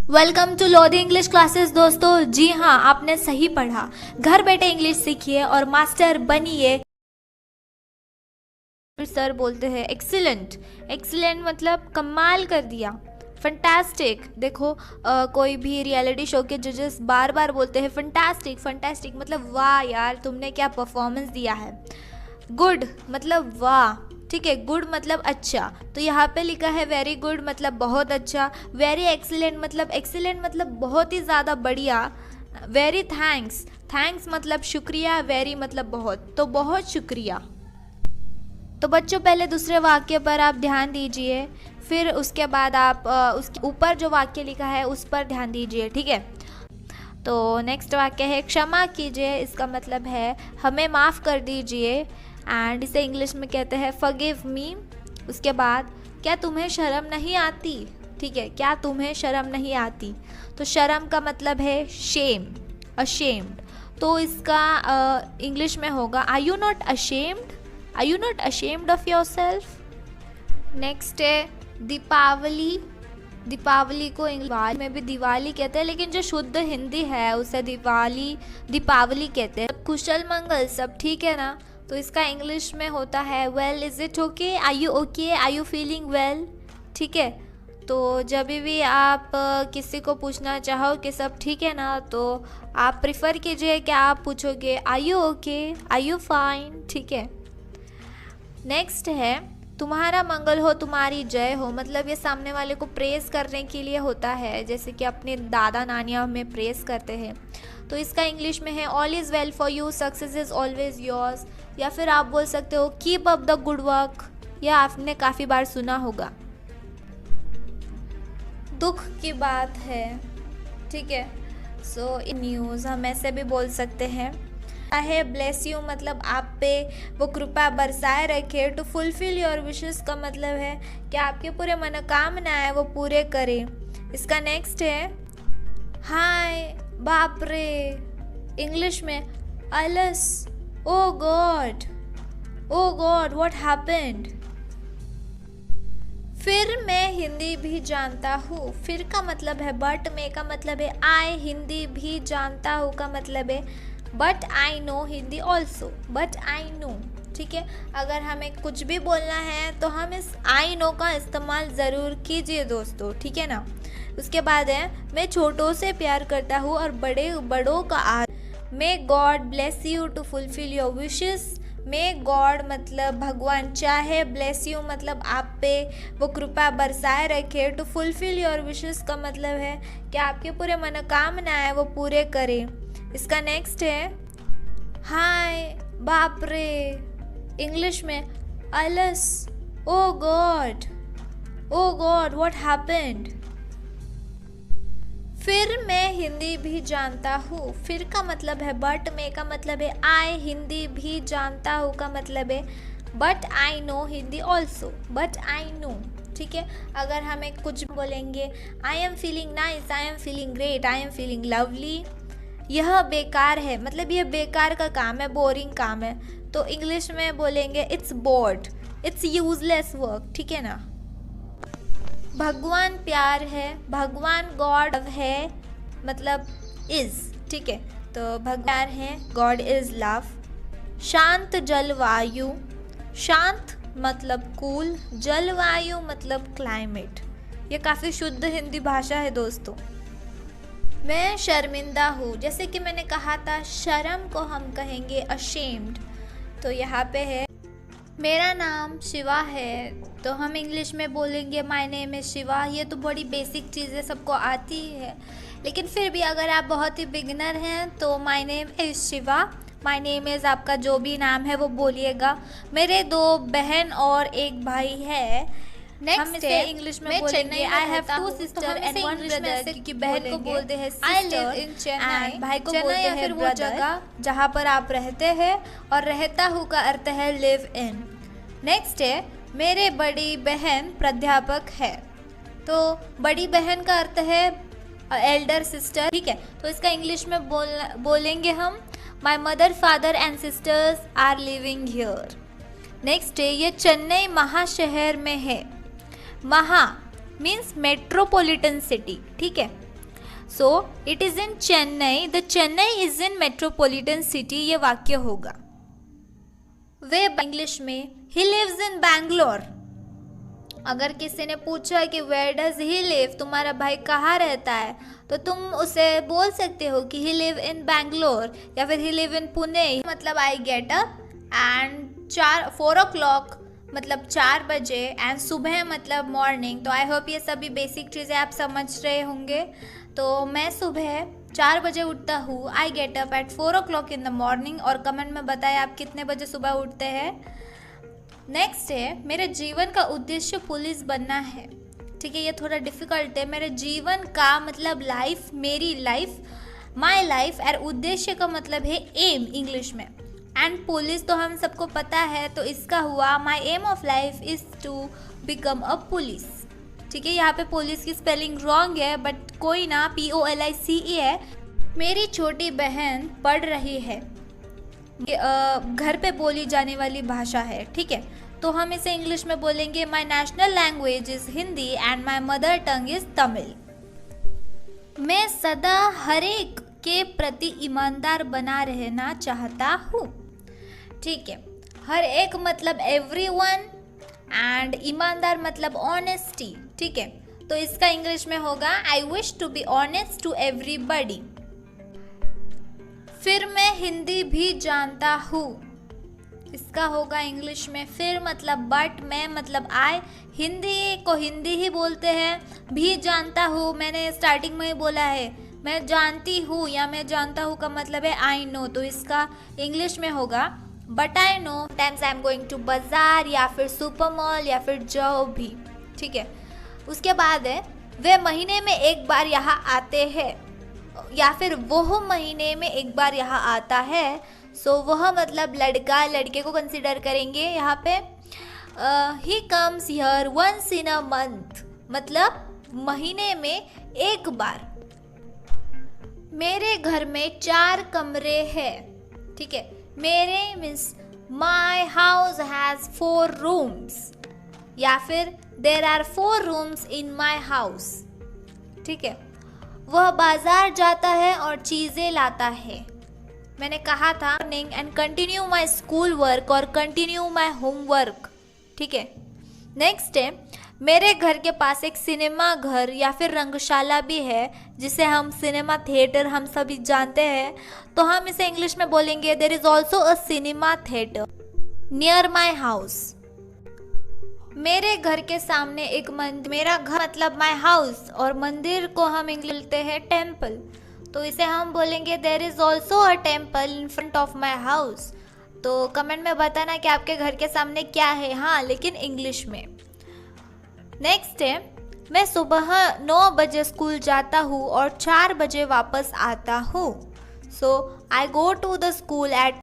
Welcome to Lodhi English classes दोस्तों। जी हाँ, आपने सही पढ़ा। घर बैठे इंग्लिश सीखिए और मास्टर बनिए। सर बोलते हैं एक्सीलेंट। एक्सीलेंट मतलब कमाल कर दिया, फंटास्टिक। देखो कोई भी रियलिटी शो के जजेस बार बार बोलते हैं फंटास्टिक फंटास्टिक, मतलब वाह यार तुमने क्या परफॉर्मेंस दिया है। गुड मतलब वाह, ठीक है। गुड मतलब अच्छा, तो यहाँ पे लिखा है वेरी गुड मतलब बहुत अच्छा। वेरी एक्सीलेंट मतलब बहुत ही ज़्यादा बढ़िया। वेरी थैंक्स, थैंक्स मतलब शुक्रिया। वेरी मतलब बहुत, तो बहुत शुक्रिया। तो बच्चों पहले दूसरे वाक्य पर आप ध्यान दीजिए, फिर उसके बाद आप उसके ऊपर जो वाक्य लिखा है उस पर ध्यान दीजिए, ठीक है। तो नेक्स्ट वाक्य है क्षमा कीजिए। इसका मतलब है हमें माफ़ कर दीजिए, एंड इसे इंग्लिश में कहते हैं फॉरगिव मी। उसके बाद क्या तुम्हें शर्म नहीं आती, ठीक है। क्या तुम्हें शर्म नहीं आती, तो शर्म का मतलब है शेम, अशेम्ड। तो इसका इंग्लिश में होगा are you not ashamed, are you not ashamed of yourself. Next है दीपावली। दीपावली को इंग्लिश में भी दिवाली कहते हैं, लेकिन जो शुद्ध हिंदी है उसे दीपावली कहते हैं। कुशल मंगल, सब ठीक है ना, तो इसका इंग्लिश में होता है well is it okay, are you okay, are you feeling well, ठीक है। तो जब भी आप किसी को पूछना चाहो कि सब ठीक है ना, तो आप प्रिफर कीजिए कि आप पूछोगे are you okay, are you fine, ठीक है। नेक्स्ट है तुम्हारा मंगल हो तुम्हारी जय हो, मतलब ये सामने वाले को प्रेस करने के लिए होता है, जैसे कि अपने दादा नानिया में प्रेस करते हैं। तो इसका इंग्लिश में है all is well for you, success is always yours. या फिर आप बोल सकते हो keep up the good work, यह आपने काफ़ी बार सुना होगा। दुख की बात है, ठीक है। सो न्यूज़ हम ऐसे भी बोल सकते हैं है ब्लेस यू, मतलब आप पे वो कृपा बरसाए रखे। टू फुलफिल योर विशेस का मतलब है कि आपके पूरे मनोकामना है वो पूरे करें। इसका नेक्स्ट है हाय बाप रे, इंग्लिश में अलस, ओ गॉड व्हाट हैपेंड। फिर मैं हिंदी भी जानता हूँ, फिर का मतलब है बट, में का मतलब है आई, हिंदी भी जानता हूँ का मतलब है but I no Hindi also, but I no, ठीक है। अगर हमें कुछ भी बोलना है तो हम इस आई नो का इस्तेमाल ज़रूर कीजिए दोस्तों, ठीक है ना। उसके बाद है मैं छोटों से प्यार करता हूँ और बड़ों का आदर। May God bless you to fulfil your wishes. May God मतलब भगवान चाहे, ब्लेस यू मतलब आप पे वो कृपा बरसाए रखे। टू फुलफिल योर विशेस का मतलब है कि आपके पूरे मनोकामना है वो पूरे करें। इसका नेक्स्ट है हाय बाप रे, इंग्लिश में अलस, ओ गॉड व्हाट हैपेंड। फिर मैं हिंदी भी जानता हूँ, फिर का मतलब है बट, में का मतलब है आई, हिंदी भी जानता हूँ का मतलब है but I no Hindi also, but I no, ठीक है। अगर हमें कुछ बोलेंगे I am feeling nice, I am feeling great, I am feeling lovely. यह बेकार है, मतलब यह बेकार का काम है, बोरिंग काम है, तो इंग्लिश में बोलेंगे it's board, it's useless work, ठीक है ना। भगवान प्यार है, भगवान गॉड है मतलब इज, ठीक है। तो भगवान है, गॉड इज लव। शांत जलवायु, शांत मतलब कूल, जलवायु मतलब क्लाइमेट। ये काफ़ी शुद्ध हिंदी भाषा है दोस्तों। मैं शर्मिंदा हूँ, जैसे कि मैंने कहा था शर्म को हम कहेंगे अशेम्ड, तो यहाँ पे है मेरा नाम शिवा है, तो हम इंग्लिश में बोलेंगे माय नेम इज़ शिवा। ये तो बड़ी बेसिक चीज़ें सबको आती ही है, लेकिन फिर भी अगर आप बहुत ही बिगनर हैं तो my name is Shiva, my name is आपका जो भी नाम है वो बोलिएगा। मेरे 2 बहन और 1 भाई है। नेक्स्ट है इंग्लिश में बोलेंगे I have 2 sister and 1 brother, क्योंकि बहन को बोलते हैं आई लिव इन चेन्नई, भाई को बोलते हैं फिर वो जगह जहाँ पर आप रहते हैं, और रहता हूँ का अर्थ है लिव इन। नेक्स्ट है मेरे बड़ी बहन प्राध्यापक है, तो बड़ी बहन का अर्थ है एल्डर सिस्टर, ठीक है। तो इसका इंग्लिश में बोलेंगे हम my mother father and sisters are living here. Next है ये चेन्नई महाशहर में है। महा मीन्स मेट्रोपॉलिटन सिटी, ठीक है। So it is in Chennai, the Chennai is in metropolitan city, ये वाक्य होगा। वे इंग्लिश में ही लिव्स इन बैंगलोर। अगर किसी ने पूछा कि वेयर डज ही लिव, तुम्हारा भाई कहाँ रहता है, तो तुम उसे बोल सकते हो कि ही लिव इन बैंगलोर या फिर ही लिव इन पुणे। मतलब I get up and 4 o'clock मतलब 4 बजे, एंड सुबह मतलब मॉर्निंग। तो आई होप ये सभी बेसिक चीज़ें आप समझ रहे होंगे। तो मैं सुबह 4 बजे उठता हूँ, I get up at 4 o'clock in the morning. और कमेंट में बताएं आप कितने बजे सुबह उठते हैं। नेक्स्ट है, मेरे जीवन का उद्देश्य पुलिस बनना है। ठीक है, ये थोड़ा डिफिकल्ट है। मेरे जीवन का मतलब लाइफ, मेरी लाइफ, माई लाइफ, और उद्देश्य का मतलब है एम इंग्लिश में। एंड पुलिस तो हम सबको पता है, तो इसका हुआ my aim of life is to become a police. ठीक है, यहाँ पे पुलिस की स्पेलिंग रॉन्ग है, बट कोई ना, POLICE है। मेरी छोटी बहन पढ़ रही है, घर पे बोली जाने वाली भाषा है। ठीक है, तो हम इसे इंग्लिश में बोलेंगे माई national language is Hindi and my mother tongue is Tamil. मैं सदा हर एक के प्रति ईमानदार बना रहना चाहता हूँ। ठीक है, हर एक मतलब एवरीवन, एंड ईमानदार मतलब ऑनेस्टी। ठीक है, तो इसका इंग्लिश में होगा I wish to be honest to everybody. फिर मैं हिंदी भी जानता हूँ, इसका होगा इंग्लिश में फिर मतलब बट, मैं मतलब आई, हिंदी को हिंदी ही बोलते हैं। भी जानता हूँ, मैंने स्टार्टिंग में ही बोला है, मैं जानती हूँ या मैं जानता हूँ का मतलब है आई नो। तो इसका इंग्लिश में होगा but I know times I am going to बाजार या फिर सुपर मॉल या फिर जो भी। ठीक है, उसके बाद है वे महीने में एक बार यहाँ आते हैं, या फिर वह महीने में एक बार यहाँ आता है। सो वह मतलब लड़का, लड़के को कंसिडर करेंगे यहाँ पे। He comes here once in a month, मतलब महीने में एक बार। मेरे घर में 4 कमरे हैं। ठीक है, मेरे means my house has 4 rooms, या फिर there are 4 rooms in my house. ठीक है, वह बाजार जाता है और चीज़ें लाता है। मैंने कहा था and continue my school work और कंटिन्यू माई होमवर्क। ठीक है, नेक्स्ट है मेरे घर के पास एक सिनेमा घर या फिर रंगशाला भी है, जिसे हम सिनेमा थिएटर हम सभी जानते हैं। तो हम इसे इंग्लिश में बोलेंगे there is also a cinema theatre near my house. मेरे घर के सामने एक मंदिर, मेरा घर मतलब माई हाउस, और मंदिर को हम इंग्लिश बोलते हैं टेम्पल। तो इसे हम बोलेंगे there is also a temple in front of my house. तो कमेंट में बताना कि आपके घर के सामने क्या है, हाँ लेकिन इंग्लिश में। नेक्स्ट है मैं सुबह 9 बजे स्कूल जाता हूँ और 4 बजे वापस आता हूँ। So I go to the school eight